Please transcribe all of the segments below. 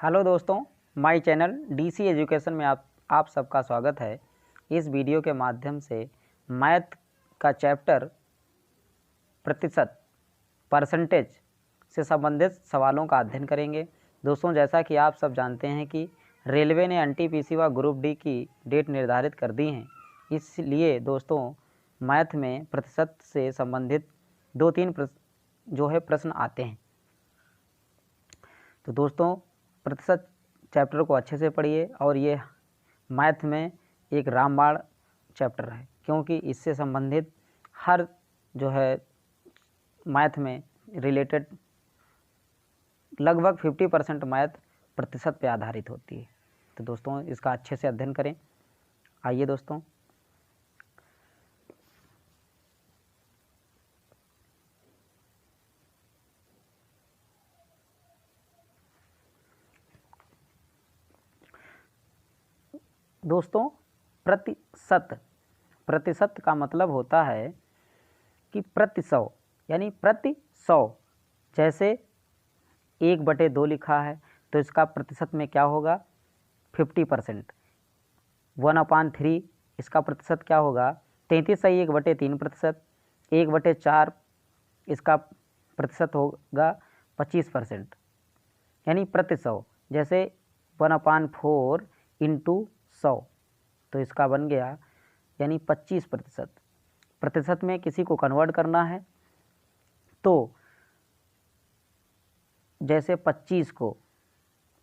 Hello दोस्तों, my channel DC education में आप सबका स्वागत है। इस वीडियो के माध्यम से मैथ का चैप्टर प्रतिशत परसेंटेज से संबंधित सवालों का अध्ययन करेंगे। दोस्तों, जैसा कि आप सब जानते हैं कि रेलवे ने एनटीपीसी व ग्रुप डी की डेट निर्धारित कर दी हैं, इसलिए दोस्तों मैथ में प्रतिशत से संबंधित 2-3 प्रश्न आते हैं। तो दोस्तों प्रतिशत चैप्टर को अच्छे से पढ़िए और ये मैथ में एक रामबाण चैप्टर है, क्योंकि इससे संबंधित हर जो है मैथ में रिलेटेड लगभग 50% मैथ प्रतिशत पे आधारित होती है। तो दोस्तों इसका अच्छे से अध्ययन करें। आइए दोस्तों, प्रतिशत का मतलब होता है कि प्रति 100 यानी प्रति 100। जैसे 1/2 लिखा है तो इसका प्रतिशत में क्या होगा 50%। 1/3 इसका प्रतिशत क्या होगा 33/1/3%। 1/4 इसका प्रतिशत होगा 25%, यानी प्रति 100। जैसे 1/4 इंटू 100 तो इसका बन गया यानी 25%। प्रतिशत में किसी को कन्वर्ट करना है तो जैसे 25 को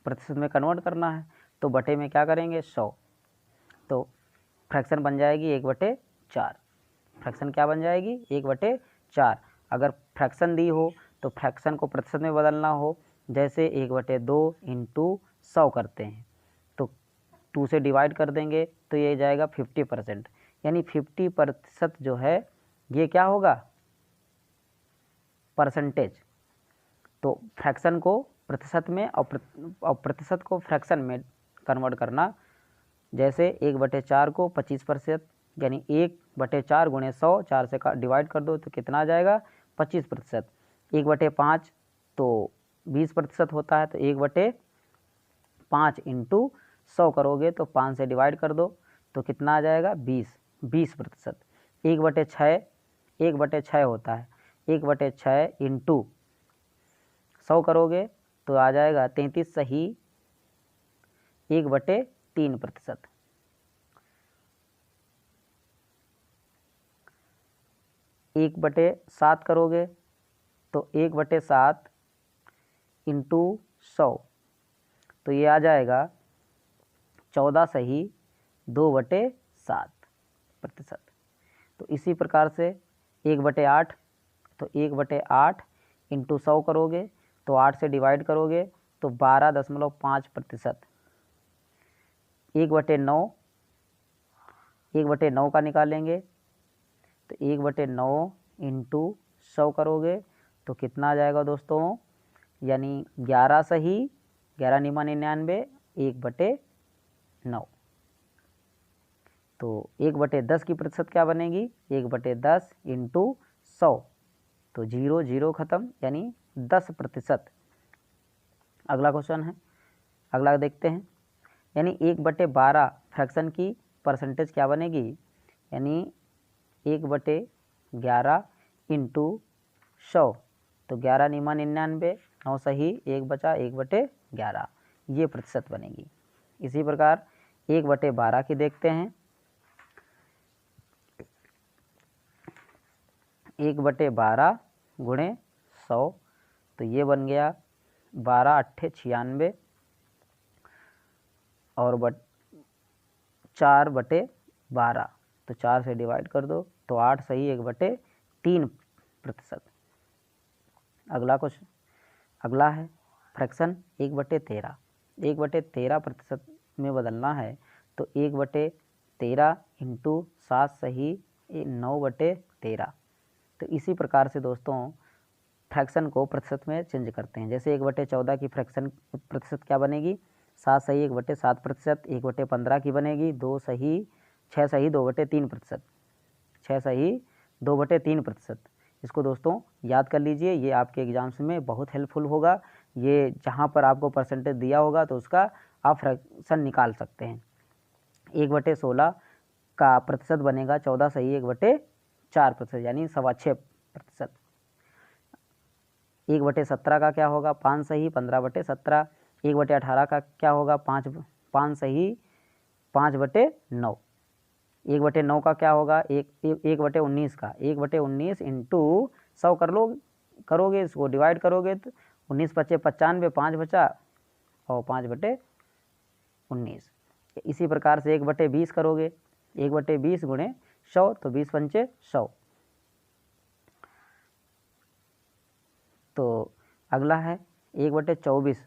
प्रतिशत में कन्वर्ट करना है तो बटे में क्या करेंगे 100, तो फ्रैक्शन बन जाएगी 1/4। फ्रैक्शन क्या बन जाएगी 1/4। अगर फ्रैक्शन दी हो तो फ्रैक्शन को प्रतिशत में बदलना हो, जैसे 1/2 इंटू 100 करते हैं तो 2 से डिवाइड कर देंगे तो ये जाएगा 50%, यानी 50% जो है ये क्या होगा परसेंटेज। तो फ्रैक्शन को प्रतिशत में और प्रतिशत को फ्रैक्शन में कन्वर्ट करना, जैसे 1/4 को 25%, यानी 1/4 गुणे 100, 4 से डिवाइड कर दो तो कितना आ जाएगा 25%। 1/5 तो 20% होता है, तो 1/5 इंटू 100 करोगे तो 5 से डिवाइड कर दो तो कितना आ जाएगा 20%। 1/6 होता है, 1/6 इंटू 100 करोगे तो आ जाएगा 33/1/3%। 1/7 करोगे तो 1/7 इंटू 100 तो ये आ जाएगा 14/2/7%। तो इसी प्रकार से 1/8 तो 1/8 इंटू 100 करोगे तो 8 से डिवाइड करोगे तो 12.5%। 1/9 का निकालेंगे तो 1/9 इंटू 100 करोगे तो कितना आ जाएगा दोस्तों, यानी 11 निमा 99 1/9। तो 1/10 की प्रतिशत क्या बनेगी 1/10 इंटू 100 तो 0 खत्म, यानी 10%। अगला क्वेश्चन है, अगला देखते हैं। यानी 1/12 फ्रैक्शन की परसेंटेज क्या बनेगी, यानी 1/11 इंटू 100 तो 11 निमा 99, 9 सही 1 बचा 1/11, ये प्रतिशत बनेगी। इसी प्रकार 1/12 की देखते हैं। 1/12 गुणे 100 तो ये बन गया 12×8 = 96 और 4/12 तो 4 से डिवाइड कर दो तो 8 सही 1/3%। अगला है फ्रैक्शन 1/13। 1/13% में बदलना है तो 1/13 इंटू 7 सही 9/13। तो इसी प्रकार से दोस्तों फ्रैक्शन को प्रतिशत में चेंज करते हैं। जैसे 1/14 की फ्रैक्शन प्रतिशत क्या बनेगी 7 सही 1/7%। 1/15 की बनेगी 6 सही 2/3%। 6 सही 2/3%। इसको दोस्तों याद कर लीजिए, ये आपके एग्जाम्स में बहुत हेल्पफुल होगा। ये जहाँ पर आपको परसेंटेज दिया होगा तो उसका आप फ्रैक्शन निकाल सकते हैं। 1/16 का प्रतिशत बनेगा 14 सही 1/4% यानी 6.25%। 1/17 का क्या होगा 5 सही 15/17। 1/18 का क्या होगा 5 सही 5/9। 1/9 का क्या होगा 1/19 का 1/19 इंटू 100 करोगे, इसको डिवाइड करोगे तो 19 × 5 = 95, 5 बचा और 5/19। इसी प्रकार से 1/20 करोगे, 1/20 गुणे 100 तो 20 × 5 = 100। तो अगला है 1/24।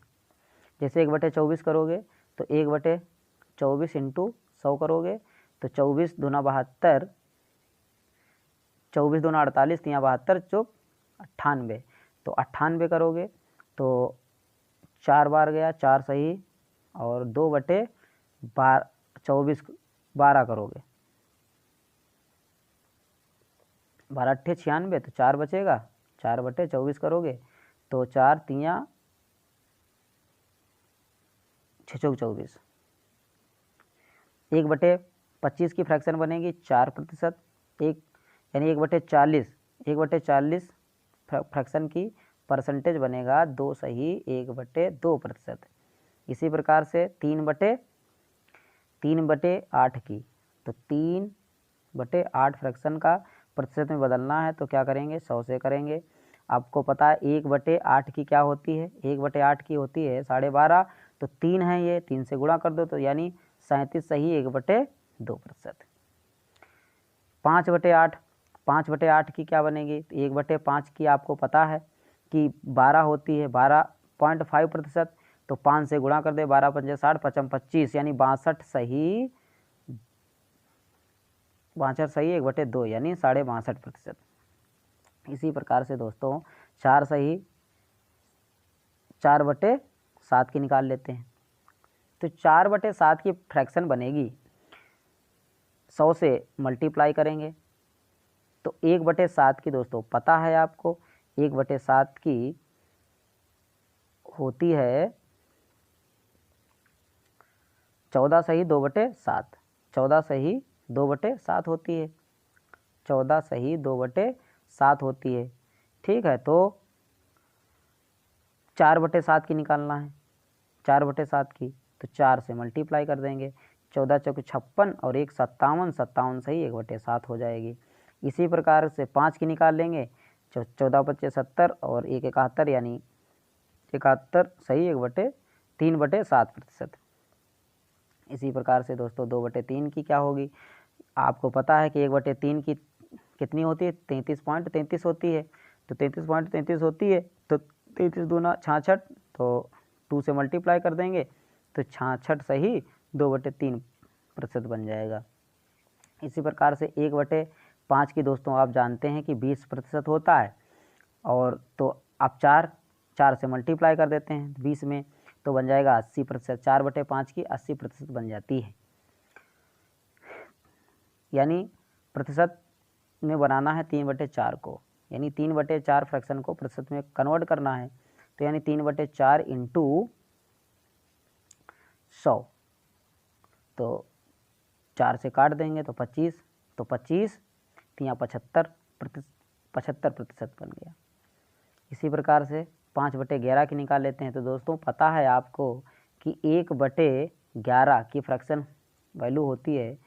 जैसे 1/24 करोगे तो 1/24 इंटू 100 करोगे तो 24 दूना 72, 24 दूना 48, 3 72 चौक 98। तो 98 करोगे तो 4 बार गया 4 सही और 2/24 12 करोगे 12 × 8 = 96 तो 4 बचेगा 4/24 करोगे तो 4 × 3 = 6 × 24। 1/25 की फ्रैक्शन बनेगी 4%। एक यानी 1/40 1/40 फ्रैक्शन की परसेंटेज बनेगा 2 सही 1/2%। इसी प्रकार से 3/8 की, तो 3/8 फ्रैक्शन का प्रतिशत में बदलना है तो क्या करेंगे 100 से करेंगे। आपको पता है 1/8 की क्या होती है, 1/8 की होती है 12.5। तो 3 है ये, 3 से गुणा कर दो तो यानी 37 सही 1/2%। 5/8 5/8 की क्या बनेगी, 1/5 की आपको पता है कि 12 होती है 12.5%। तो 5 से गुणा कर दे 12 × 5 = 60, 5 × 25 यानी 62 सही 1/2 यानी 62.5%। इसी प्रकार से दोस्तों 4 सही 4/7 की निकाल लेते हैं। तो 4/7 की फ्रैक्शन बनेगी 100 से मल्टीप्लाई करेंगे तो 1/7 की दोस्तों पता है आपको 1/7 की होती है 14 सही 2/7। 14 सही 2/7 होती है, 14 सही 2/7 होती है। ठीक है, तो 4/7 की निकालना है, 4/7 की तो 4 से मल्टीप्लाई कर देंगे। 14 चौके 56 और 1 57, 57 सही 1/7 हो जाएगी। इसी प्रकार से 5 की निकाल लेंगे, 14 × 5 = 70 और 1 71 यानी 71 सही 3/7%। इसी प्रकार से दोस्तों 2/3 की क्या होगी, आपको पता है कि 1/3 की कितनी होती है 33.33 होती है। तो 33.33 होती है तो 33 दूना 66, तो 2 से मल्टीप्लाई कर देंगे तो 66 सही 2/3% बन जाएगा। इसी प्रकार से 1/5 की दोस्तों आप जानते हैं कि 20% होता है, और तो आप 4 से मल्टीप्लाई कर देते हैं 20 में तो बन जाएगा 80%। 4/5 की 80% बन जाती है। यानी प्रतिशत में बनाना है 3/4 को, यानी 3/4 फ्रैक्शन को प्रतिशत में कन्वर्ट करना है तो यानी 3/4 इंटू 100, तो 4 से काट देंगे तो 25, तो 25 3 × 75% बन गया। इसी प्रकार से 5/11 की निकाल लेते हैं। तो दोस्तों पता है आपको कि 1/11 की फ्रैक्शन वैल्यू होती है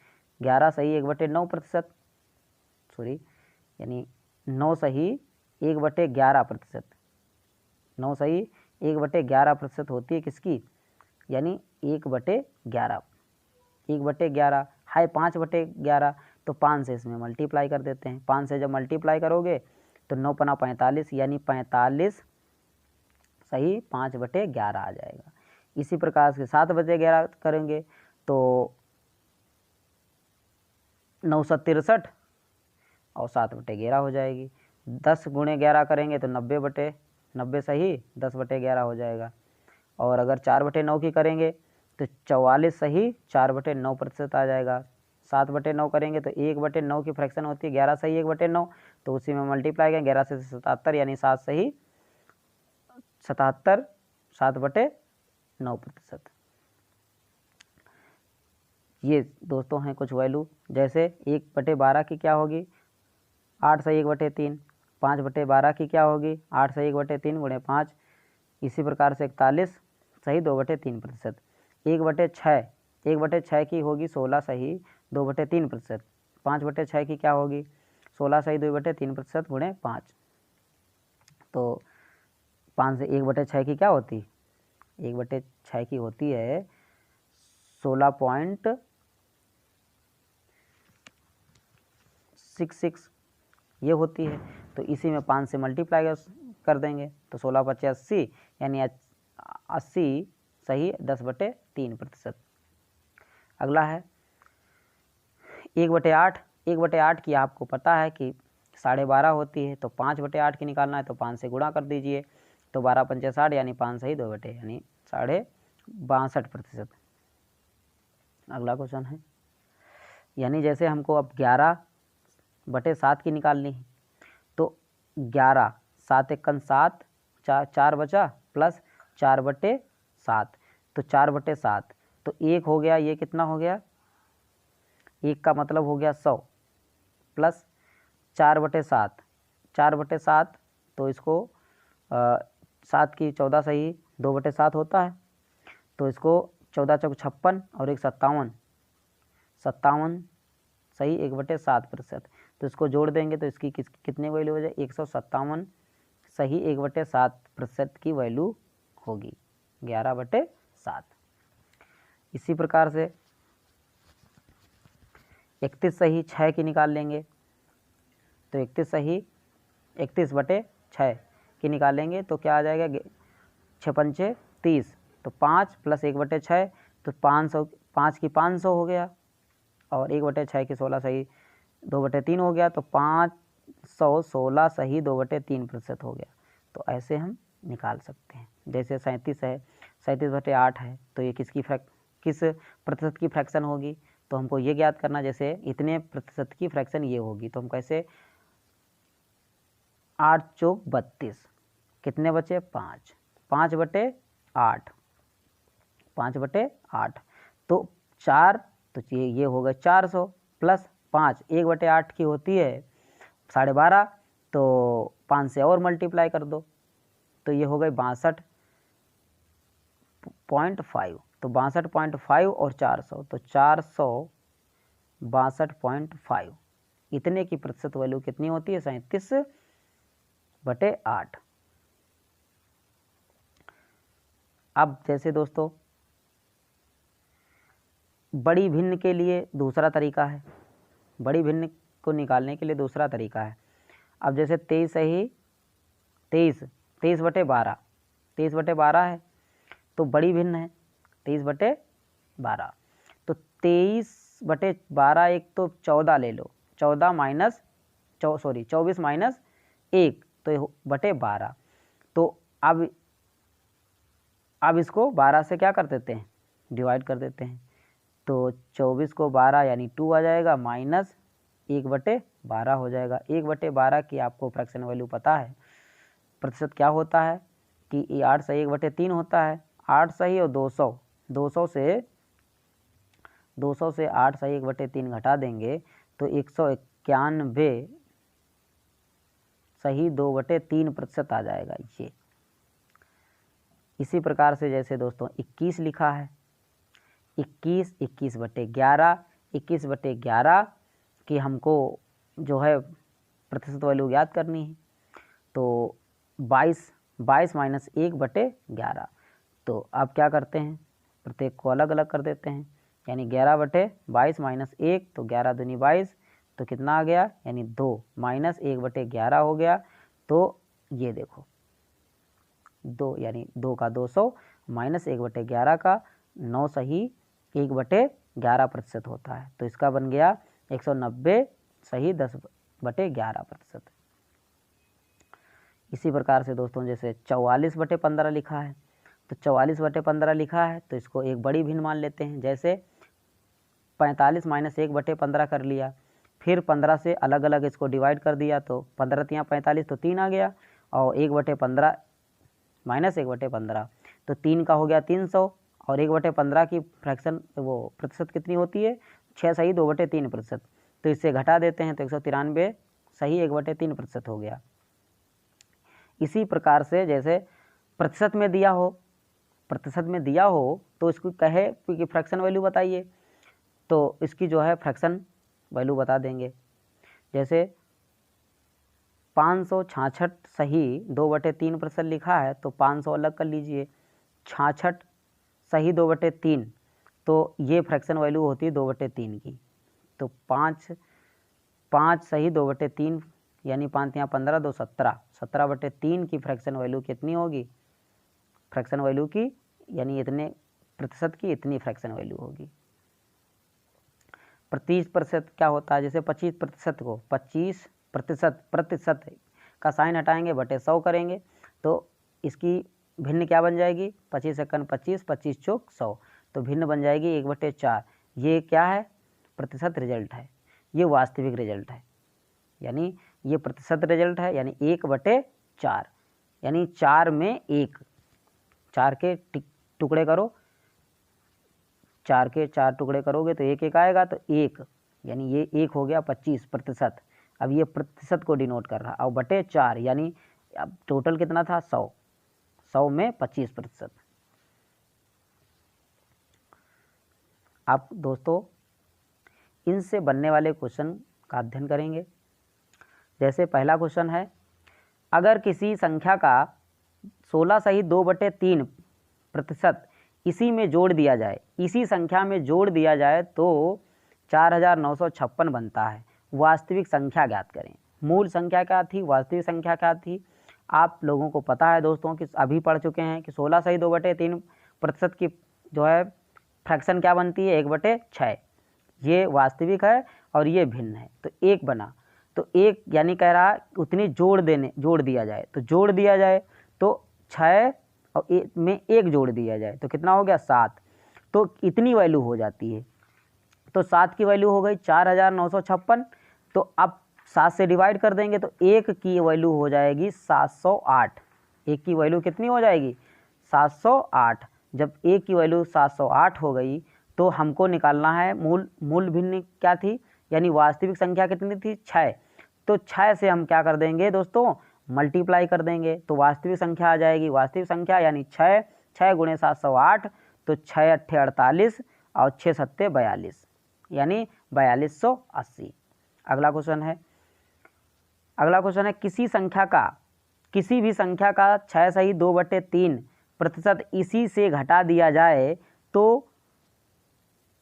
11 सही 1/9%, सॉरी यानी 9 सही 1/11%, 9 सही 1/11% होती है किसकी, यानी 1/11, 1/11 है 5/11 तो 5 से इसमें मल्टीप्लाई कर देते हैं। 5 से जब मल्टीप्लाई करोगे तो 9 × 5 = 45 यानी 45 सही 5/11 आ जाएगा। इसी प्रकार से 7/11 करेंगे तो 963 और 7/11 हो जाएगी। 10 × 11 करेंगे तो 90 सही 10/11 हो जाएगा। और अगर 4/9 की करेंगे तो 44 सही 4/9% आ जाएगा। 7/9 करेंगे तो 1/9 की फ्रैक्शन होती है 11 सही 1/9, तो उसी में मल्टीप्लाई करेंगे 11 से 77 यानी 7 सही 77 7/9%। ये दोस्तों हैं कुछ वैल्यू। जैसे 1/12 की क्या होगी, 8 सही 1/3। 5/12 की क्या होगी, 8 सही 1/3 गुणे 5। इसी प्रकार से 41 सही 2/3%। 1/6 की होगी 16 सही 2/3%। 5/6 की क्या होगी, 16 सही 2/3% गुणे 5। तो 5 से 1/6 की क्या होती, 1/6 की होती है 16.66 ये होती है। तो इसी में 5 से मल्टीप्लाई कर देंगे तो 16×5 = 80, यानी 80 सही 10/3%। अगला है 1/8। 1/8 की आपको पता है कि 12.5 होती है, तो 5/8 की निकालना है तो 5 से गुणा कर दीजिए, तो 12×5 = 60, यानी 5 सही 2 बटे, यानी 62.5%। अगला क्वेश्चन है, यानी जैसे हमको अब 11/7 की निकालनी है, तो 11 7 × 7 4 बचा प्लस 4/7, तो 4/7 तो 1 हो गया, ये कितना हो गया, 1 का मतलब हो गया 100 प्लस 4/7, 4/7 तो इसको 7 की 14 सही 2/7 होता है, तो इसको 14 चौक 56 और 1 57, 57 सही 1/7%। तो इसको जोड़ देंगे तो इसकी कितने वैल्यू हो जाए, 157 सही 1/7% की वैल्यू होगी, 11/7। इसी प्रकार से 31 सही 6 की निकाल लेंगे, तो 31 सही 31/6 की निकालेंगे तो क्या आ जाएगा, 6×5 = 30, तो 5 प्लस 1/6 तो 500, 5 की 500 हो गया, और 1/6 की 16 सही 2/3 हो गया, तो 516 सही 2/3% हो गया। तो ऐसे हम निकाल सकते हैं। जैसे 37 है, 37/8 है, तो ये किस प्रतिशत की फ्रैक्शन होगी, तो हमको ये ज्ञात करना, जैसे इतने प्रतिशत की फ्रैक्शन ये होगी, तो हम कैसे 8 चौक 32, कितने बचे 5, 5/8, 5/8 तो 4, तो ये होगा 400 प्लस 5, 1/8 की होती है 12.5, तो 5 से और मल्टीप्लाई कर दो, तो ये हो गई 62.5, तो 62.5 और 400, तो 462.5, इतने की प्रतिशत वैल्यू कितनी होती है, 37/8। अब जैसे दोस्तों बड़ी भिन्न के लिए दूसरा तरीका है, बड़ी भिन्न को निकालने के लिए दूसरा तरीका है। अब जैसे 23 सही 23/12, 23/12 है, तो बड़ी भिन्न है 23/12, तो 23/12 एक तो 14 ले लो, 24 माइनस 1 तो /12, तो अब इसको 12 से क्या कर देते हैं, डिवाइड कर देते हैं, तो 24 को 12 यानी 2 आ जाएगा, माइनस 1/12 हो जाएगा। 1/12 की आपको फ्रैक्शन वैल्यू पता है, प्रतिशत क्या होता है कि 8 सही 1/3 होता है, 8 सही और 200, 200 से 8 सही 1/3 घटा देंगे तो 191 सही 2/3% आ जाएगा ये। इसी प्रकार से जैसे दोस्तों 21 लिखा है, 21/11, 21/11 की हमको जो है प्रतिशत वैल्यू ज्ञात करनी है, तो 22 माइनस 1/11, तो अब क्या करते हैं, प्रत्येक को अलग अलग कर देते हैं, यानी 11/22 माइनस 1, तो 11 दूनी 22, तो कितना आ गया, यानी 2 माइनस 1/11 हो गया, तो ये देखो 2, यानी 2 का 200 माइनस 1/11 का 9 सही 1/11% होता है, तो इसका बन गया 190 सही 10/11%। इसी प्रकार से दोस्तों जैसे 44/15 लिखा है, तो 44/15 लिखा है, तो इसको एक बड़ी भिन्न मान लेते हैं। जैसे 45 माइनस 1/15 कर लिया, फिर 15 से अलग अलग इसको डिवाइड कर दिया, तो 15 × 45 तो 3 आ गया, और 1/15 माइनस 1/15 तो 3 का हो गया 300 और 1/15 की फ्रैक्शन वो प्रतिशत कितनी होती है 6 सही 2/3%। तो इससे घटा देते हैं तो 193 सही 1/3% हो गया। इसी प्रकार से जैसे प्रतिशत में दिया हो तो इसको कहे कि फ्रैक्शन वैल्यू बताइए, तो इसकी जो है फ्रैक्शन वैल्यू बता देंगे। जैसे 566 सही 2/3% लिखा है तो 500 अलग कर लीजिए, 66 सही 2/3 तो ये फ्रैक्शन वैल्यू होती है 2/3 की। तो 5 सही 2/3 यानी 5 यहाँ 15 2 17 17/3 की फ्रैक्शन वैल्यू कितनी होगी, फ्रैक्शन वैल्यू की यानी इतने प्रतिशत की इतनी फ्रैक्शन वैल्यू होगी। 25% क्या होता है, जैसे 25% को 25% का साइन हटाएंगे बटे 100 करेंगे तो इसकी भिन्न क्या बन जाएगी 25 एकन 25 25 चौक 100 तो भिन्न बन जाएगी 1/4। ये क्या है प्रतिशत रिजल्ट है, ये वास्तविक रिजल्ट है, यानी ये प्रतिशत रिजल्ट है यानी 1/4 यानी 4 में 1, 4 के टुकड़े करो, 4 के 4 टुकड़े करोगे तो 1 1 आएगा तो 1 यानी ये 1 हो गया 25%। अब ये प्रतिशत को डिनोट कर रहा और बटे 4 यानी अब टोटल कितना था 100, 100 में 25%। आप दोस्तों इनसे बनने वाले क्वेश्चन का अध्ययन करेंगे। जैसे पहला क्वेश्चन है, अगर किसी संख्या का 16 सही 2/3% इसी में जोड़ दिया जाए, इसी संख्या में जोड़ दिया जाए तो 4956 बनता है, वास्तविक संख्या ज्ञात करें। मूल संख्या क्या थी, वास्तविक संख्या क्या थी, आप लोगों को पता है दोस्तों कि अभी पढ़ चुके हैं कि 16 सही 2/3% की जो है फ्रैक्शन क्या बनती है 1/6। ये वास्तविक है और ये भिन्न है तो 1 बना, तो 1 यानी कह रहा उतनी जोड़ दिया जाए, तो जोड़ दिया जाए तो 6 और 1 में 1 जोड़ दिया जाए तो कितना हो गया 7, तो इतनी वैल्यू हो जाती है। तो 7 की वैल्यू हो गई 4956। तो अब 7 से डिवाइड कर देंगे तो 1 की वैल्यू हो जाएगी 708। 1 की वैल्यू कितनी हो जाएगी 708। जब 1 की वैल्यू 708 हो गई तो हमको निकालना है मूल भिन्न क्या थी, यानी वास्तविक संख्या कितनी थी 6। तो 6 से हम क्या कर देंगे दोस्तों मल्टीप्लाई कर देंगे तो वास्तविक संख्या आ जाएगी। वास्तविक संख्या यानी 6 गुणे 708 तो 6 अट्ठे 48 और 6 सत्ते 42 यानी 4280। अगला क्वेश्चन है, किसी भी संख्या का 6 सही 2/3% इसी से घटा दिया जाए तो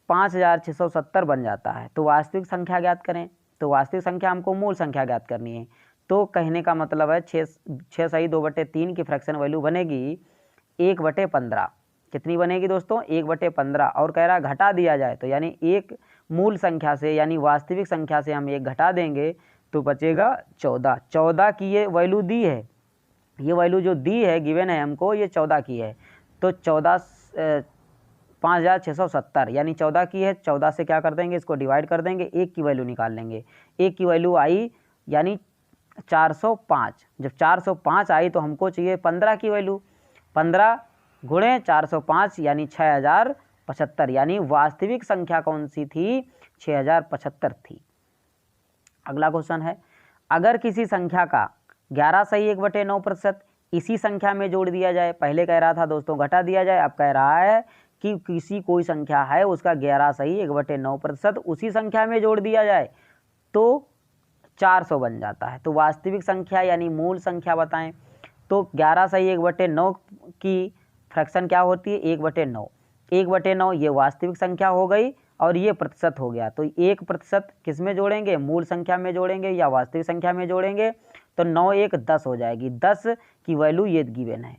5670 बन जाता है, तो वास्तविक संख्या ज्ञात करें। तो वास्तविक संख्या हमको मूल संख्या ज्ञात करनी है, तो कहने का मतलब है 6 सही 2/3 की फ्रैक्शन वैल्यू बनेगी 1/15। कितनी बनेगी दोस्तों 1/15 और कह रहा घटा दिया जाए तो यानी एक मूल संख्या से यानी वास्तविक संख्या से हम 1 घटा देंगे तो बचेगा 14 की ये वैल्यू दी है, ये वैल्यू जो दी है गिवन है हमको ये 14 की है, तो 5670 यानी 14 की है, 14 से क्या कर देंगे इसको डिवाइड कर देंगे, 1 की वैल्यू निकाल लेंगे। 1 की वैल्यू आई यानी 405। जब 405 आई तो हमको चाहिए 15 की वैल्यू, 15 गुणे 405 यानी 6075 यानी वास्तविक संख्या कौन सी थी 6075 थी। अगला क्वेश्चन है, अगर किसी संख्या का 11 सही 1/9% इसी संख्या में जोड़ दिया जाए, पहले कह रहा था दोस्तों घटा दिया जाए, अब कह रहा है कि किसी कोई संख्या है उसका 11 सही 1/9% उसी संख्या में जोड़ दिया जाए तो 400 बन जाता है। तो वास्तविक संख्या यानी मूल संख्या बताएं। तो 11 सही 1/9 की फ्रैक्शन क्या होती है 1/9। 1/9 ये वास्तविक संख्या हो गई और ये प्रतिशत हो गया, तो 1% किस में जोड़ेंगे मूल संख्या में जोड़ेंगे या वास्तविक संख्या में जोड़ेंगे, तो 9 1 10 हो जाएगी। 10 की वैल्यू ये गिवन है,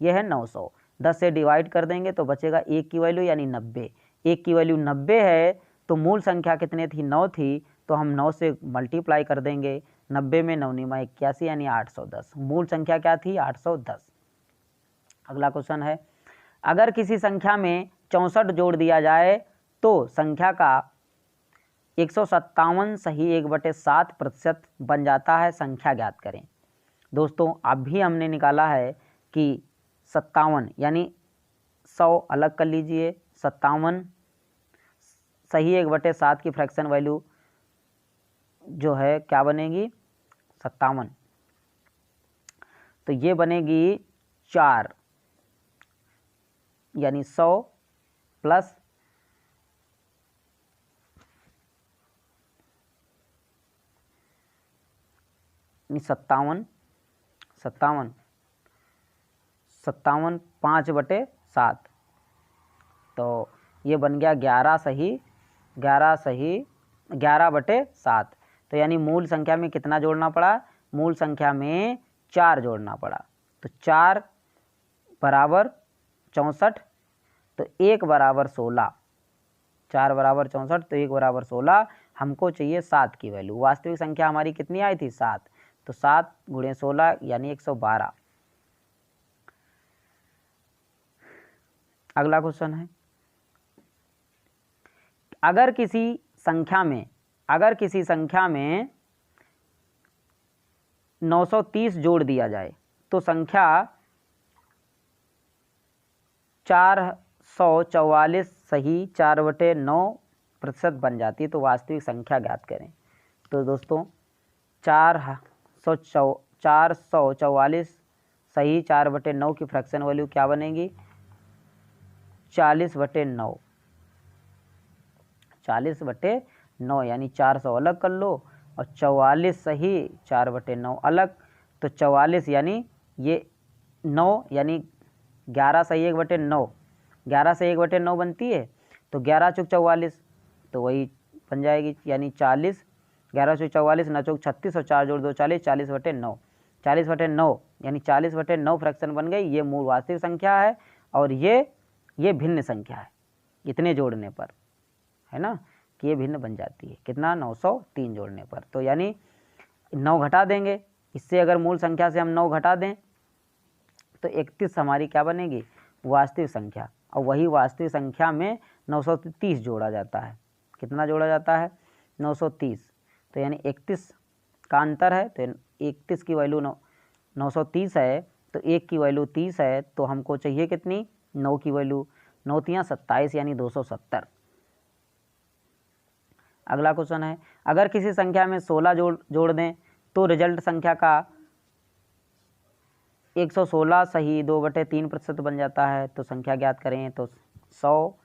ये है 900। 10 से डिवाइड कर देंगे तो बचेगा 1 की वैल्यू यानी 90। 1 की वैल्यू 90 है तो मूल संख्या कितने थी 9 थी, तो हम 9 से मल्टीप्लाई कर देंगे। 90 में 9 9 81 यानी 810। मूल संख्या क्या थी 810। अगला क्वेश्चन है, अगर किसी संख्या में 64 जोड़ दिया जाए तो संख्या का 157 सही 1/7% बन जाता है, संख्या ज्ञात करें। दोस्तों अभी हमने निकाला है कि 57 यानी 100 अलग कर लीजिए, 57 सही 1/7 की फ्रैक्शन वैल्यू जो है क्या बनेगी 57, तो ये बनेगी 4 यानी 100 प्लस 57 5/7, तो ये बन गया 11/7, तो यानी मूल संख्या में कितना जोड़ना पड़ा, मूल संख्या में 4 जोड़ना पड़ा, तो 4 बराबर 64, तो 1 बराबर 16, 4 बराबर 64 तो 1 बराबर 16, हमको चाहिए 7 की वैल्यू। वास्तविक संख्या हमारी कितनी आई थी 7, तो 7 गुणे 16 यानी 112। अगला क्वेश्चन है, अगर किसी संख्या में 930 जोड़ दिया जाए तो संख्या 444 सही 4/9% बन जाती है, तो वास्तविक संख्या ज्ञात करें। तो दोस्तों 444 सही 4/9 की फ्रैक्शन वैल्यू क्या बनेगी 40/9, 40/9 यानी 400 अलग कर लो और 44 सही 4/9 अलग, तो 44 यानी ये 9 यानी 11 सही 1/9, 11 से 1/9 बनती है, तो 11 चौक 44 तो वही बन जाएगी यानी 40, 11 चौक 44 9 चौक 36 और 4 जोड़ 2 40, 40/9, 40/9 यानी 40/9 फ्रैक्शन बन गई। ये मूल वास्तविक संख्या है और ये भिन्न संख्या है, इतने जोड़ने पर है ना कि ये भिन्न बन जाती है, कितना 903 जोड़ने पर, तो यानी 9 घटा देंगे इससे, अगर मूल संख्या से हम 9 घटा दें तो 31 हमारी क्या बनेगी वास्तविक संख्या, और वही वास्तविक संख्या में 930 जोड़ा जाता है, कितना जोड़ा जाता है 930, तो यानी 31 का अंतर है, तो 31 की वैल्यू 930 है, तो 1 की वैल्यू 30 है, तो हमको चाहिए कितनी 9 की वैल्यू, 9 तियां 27 यानी 270। अगला क्वेश्चन है, अगर किसी संख्या में 16 जोड़ दें तो रिजल्ट संख्या का 116 सही 2/3% बन जाता है, तो संख्या ज्ञात करें। तो 100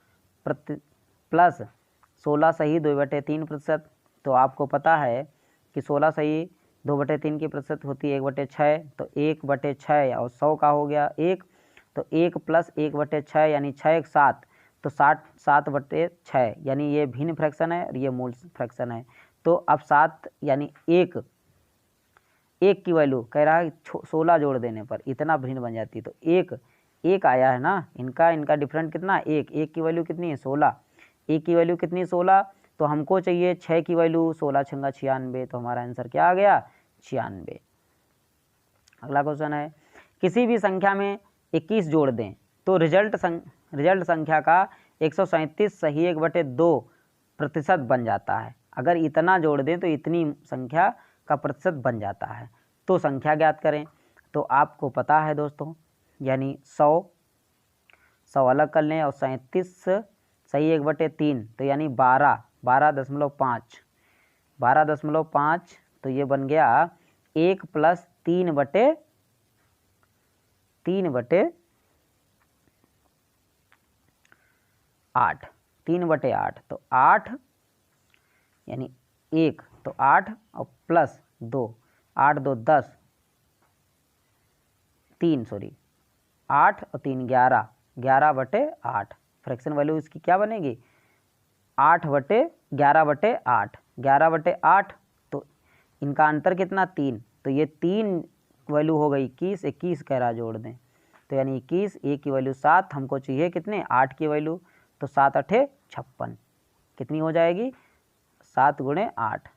प्लस 16 सही 2/3%, तो आपको पता है कि 16 सही 2/3 की प्रतिशत होती है 1/6, तो 1/6 और 100 का हो गया 1, तो 1 प्लस 1/6 यानी 6 7, तो 7/6 यानी ये भिन्न फ्रैक्शन है और ये मूल फ्रैक्शन है। तो अब 7 यानी 1 की वैल्यू कह रहा है 16 जोड़ देने पर इतना भिन्न बन जाती है, तो 1 आया है ना, इनका डिफरेंट कितना 1 की वैल्यू कितनी है 16, 1 की वैल्यू कितनी 16, तो हमको चाहिए 6 की वैल्यू, 16 छंगा 96, तो हमारा आंसर क्या आ गया 96। अगला क्वेश्चन है, किसी भी संख्या में 21 जोड़ दें तो रिजल्ट संख्या का 137 सही 1/2% बन जाता है। अगर इतना जोड़ दें तो इतनी संख्या का प्रतिशत बन जाता है, तो संख्या ज्ञात करें। तो आपको पता है दोस्तों, यानी 100 अलग कर लें और 37 सही 1/3, तो यानी 12.5, तो ये बन गया 1 प्लस 3/8, तो 8 यानी 1, तो 8 और प्लस 2, 8 2 10, 8 और 3 11, 11/8, फ्रैक्शन वैल्यू इसकी क्या बनेगी 11/8, तो इनका अंतर कितना 3, तो ये 3 वैल्यू हो गई 21 कह रहा जोड़ दें, तो यानी 21, 1 की वैल्यू 7, हमको चाहिए कितने 8 की वैल्यू, तो 7 8 56 कितनी हो जाएगी 7 गुणे 8,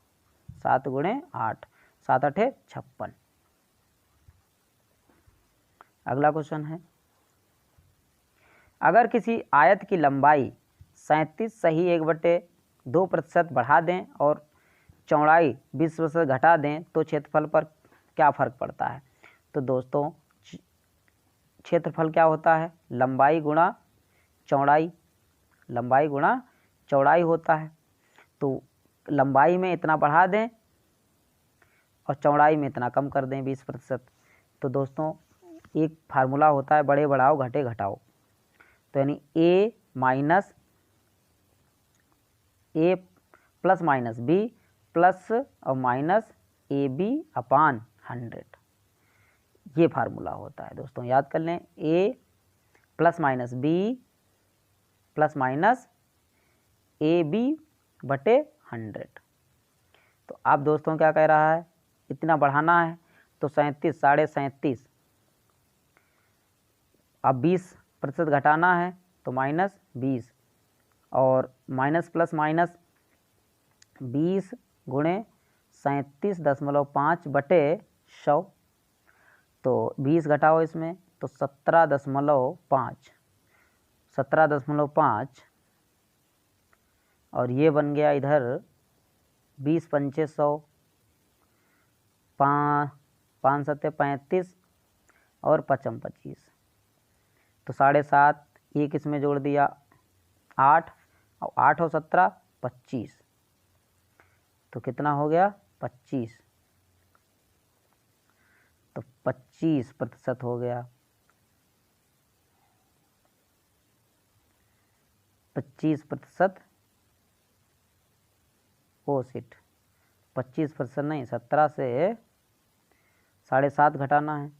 7 8 56। अगला क्वेश्चन है, अगर किसी आयत की लंबाई 37 सही 1/2% बढ़ा दें और चौड़ाई 20% घटा दें तो क्षेत्रफल पर क्या फ़र्क पड़ता है। तो दोस्तों क्षेत्रफल क्या होता है? लंबाई गुणा चौड़ाई, लंबाई गुणा चौड़ाई होता है। तो लंबाई में इतना बढ़ा दें और चौड़ाई में इतना कम कर दें 20%। तो दोस्तों एक फार्मूला होता है बड़े बढ़ाओ घटे घटाओ। तो यानी A plus minus B plus और माइनस ए बी अपान 100, ये फार्मूला होता है दोस्तों, याद कर लें। A plus minus B plus minus A B बटे 100। तो अब दोस्तों क्या कह रहा है? इतना बढ़ाना है तो 37, 37.5। अब 20% घटाना है तो -20, और माइनस प्लस माइनस 20 गुणे 37.5 बटे 100। तो 20 घटाओ इसमें तो 17.5, 17.5, और ये बन गया इधर 20 पंचे 100, 5 सत्ते 35 और 55 25। तो 7.5, एक इसमें जोड़ दिया 8, और 8 और 17 25। तो कितना हो गया? 25। तो 25% हो गया। 25%, ओ शिट, 25% नहीं, 17 से 7.5 घटाना है।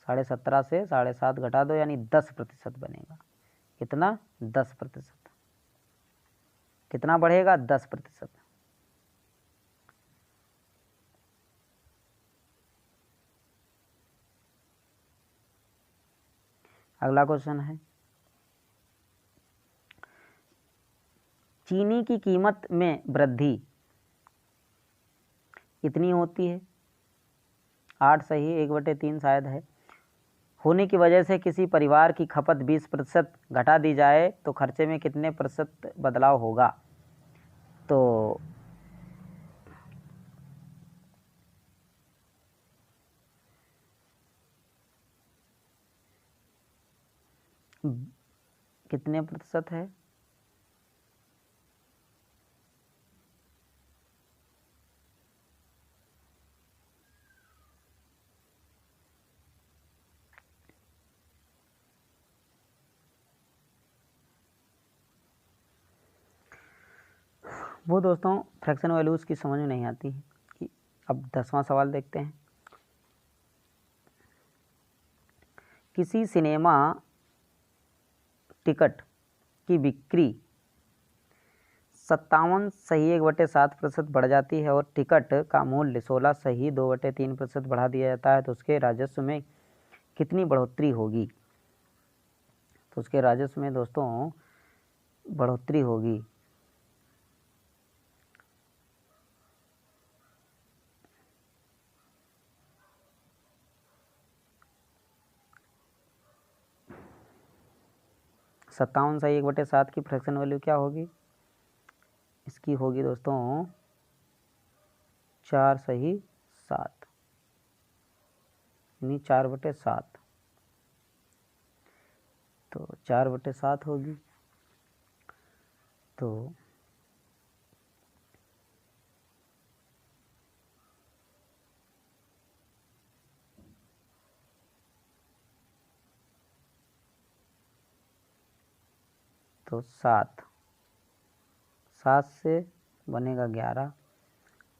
17.5 से 7.5 घटा दो, यानी 10% बनेगा। कितना? 10%। कितना बढ़ेगा? 10%। अगला क्वेश्चन है, चीनी की कीमत में वृद्धि कितनी होती है? 8 सही, 1/3 शायद है। होने की वजह से किसी परिवार की खपत 20% घटा दी जाए तो खर्चे में कितने प्रतिशत बदलाव होगा? तो कितने प्रतिशत है? वो दोस्तों फ्रैक्शन वैल्यूज़ की समझ में नहीं आती कि। अब 10वां सवाल देखते हैं। किसी सिनेमा टिकट की बिक्री 57 सही 1/7% बढ़ जाती है और टिकट का मूल्य 16 सही 2/3% बढ़ा दिया जाता है, तो उसके राजस्व में कितनी बढ़ोतरी होगी? तो उसके राजस्व में दोस्तों बढ़ोतरी होगी सत्तावन सही 1/7 की फ्रैक्शन वैल्यू क्या होगी? इसकी होगी दोस्तों 4 सही 7, यानी 4/7। तो 4/7 होगी। तो तो 7 से बनेगा 11,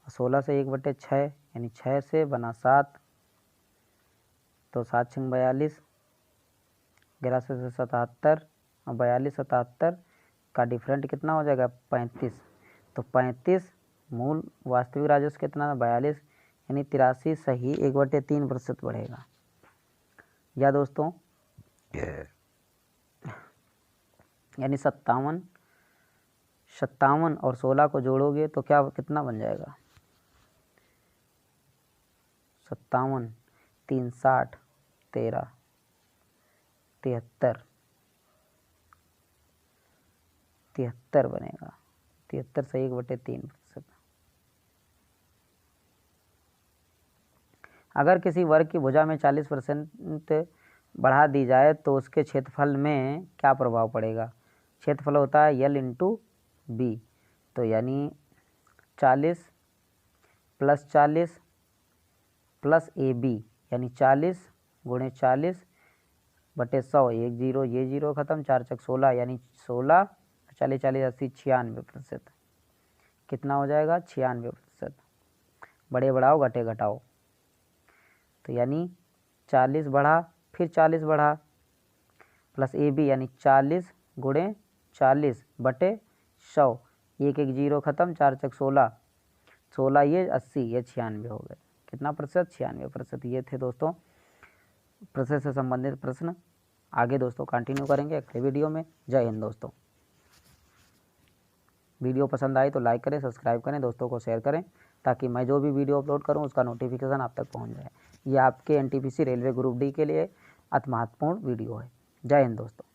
16 से 1/6 यानी 6 से बना 7, तो 7 6 42, 11 से 77, और 42 77 का डिफरेंट कितना हो जाएगा? 35। तो 35 मूल वास्तविक राजस्व कितना? 42, यानी 83 सही 1/3% बढ़ेगा। या दोस्तों यानी 57 और 16 को जोड़ोगे तो क्या कितना बन जाएगा? 57 3 60 13 73 बनेगा। 73 सही 1/3%। अगर किसी वर्ग की भुजा में 40% बढ़ा दी जाए तो उसके क्षेत्रफल में क्या प्रभाव पड़ेगा। क्षेत्रफल होता है L इंटू बी, तो यानी 40 प्लस 40 प्लस ए बी, यानी 40 गुणे 40 बटे 100, एक जीरो ये जीरो खत्म, 4 चक 16, यानी 16 40 40 80 96%। कितना हो जाएगा 96%। बड़े बढ़ाओ घटे घटाओ, तो यानी 40 बढ़ा फिर 40 बढ़ा प्लस ए बी, यानी 40 गुणे 40 बटे 100, एक एक जीरो खत्म, 4 चक 16, 16 ये 80 ये 96 हो गए। कितना प्रतिशत 96%। ये थे दोस्तों प्रतिशत से संबंधित प्रश्न। आगे दोस्तों कंटिन्यू करेंगे अगले वीडियो में। जय हिंद दोस्तों। वीडियो पसंद आए तो लाइक करें, सब्सक्राइब करें, दोस्तों को शेयर करें, ताकि मैं जो भी वीडियो अपलोड करूं उसका नोटिफिकेशन आप तक पहुंच जाए। ये आपके NTPC रेलवे ग्रुप डी के लिए अति महत्वपूर्ण वीडियो है। जय हिंद दोस्तों।